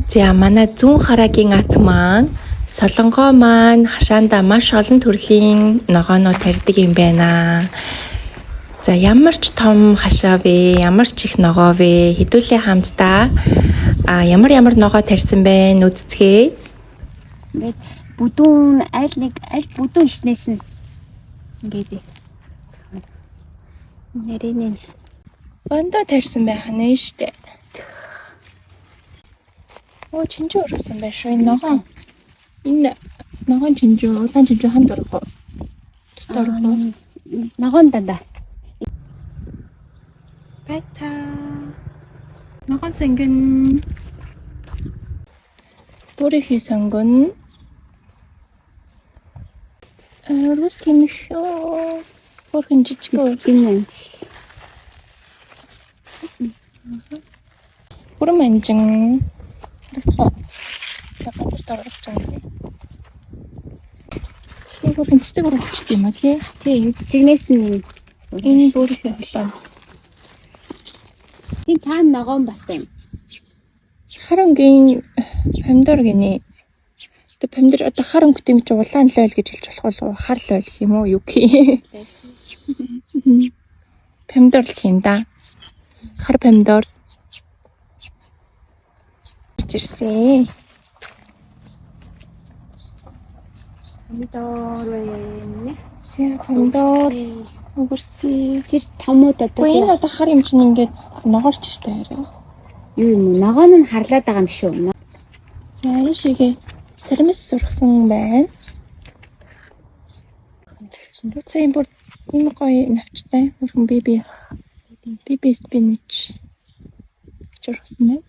За манай зүүн харагийн ат маань Солонгоо маань хашаанда маш олон төрлийн ногоонууд тарьдаг юм байна. За ямар ч том хашаа вэ, ямар ч их ногоо вэ, хэдүүлээ хамтдаа ямар ногоо тарьсан бэ үзцгээе. Ингээд бүдүүн аль бүдүүн ишнээс нь ингээд нэрийн Бондоо тарьсан байх нь штэ. Оо чинжүү урсан байх шүү энэ ногоон. Энэ ногоон чинжүү, улаан чинжүү хамт урах уу? Тусдаа урах уу? ногоон дандаа. Байцаа. Ногоон сэнгэн. Бүрийнхээ сонгон. Рус тимшөө. Бүрхэн жижиг гинэн. Бүрэн манжин. Tapos Siguro цэцэг урагчтай юм а тий. Тийм цэцэгнээс нь Энэ бүрийнхээ холоо. тийм цаана ногоон бас тийм. Харангийн помидор гинэ. Тэ помидор одоо харан гэдэг чи улаан лойл гэж хэлж болох болов уу? Хар лойл гэх юм уу? Юу гэх юм? Помидор гэх юм да. Хар помидор. Ирсэн. Помидор вэ? За помидор өнгөрцөө. Тэр томууд одоо Энэ одоо хар юм чинь ингээд ногоорч штэ арай. юу юм уу? Ногоон нь харлаад байгаа юм шүү. За энэ шигээ сармис сургасан байна. Буцаа бүр ийм гоё навчтай. Хөрхөн биби спинach гэж ургасан байна.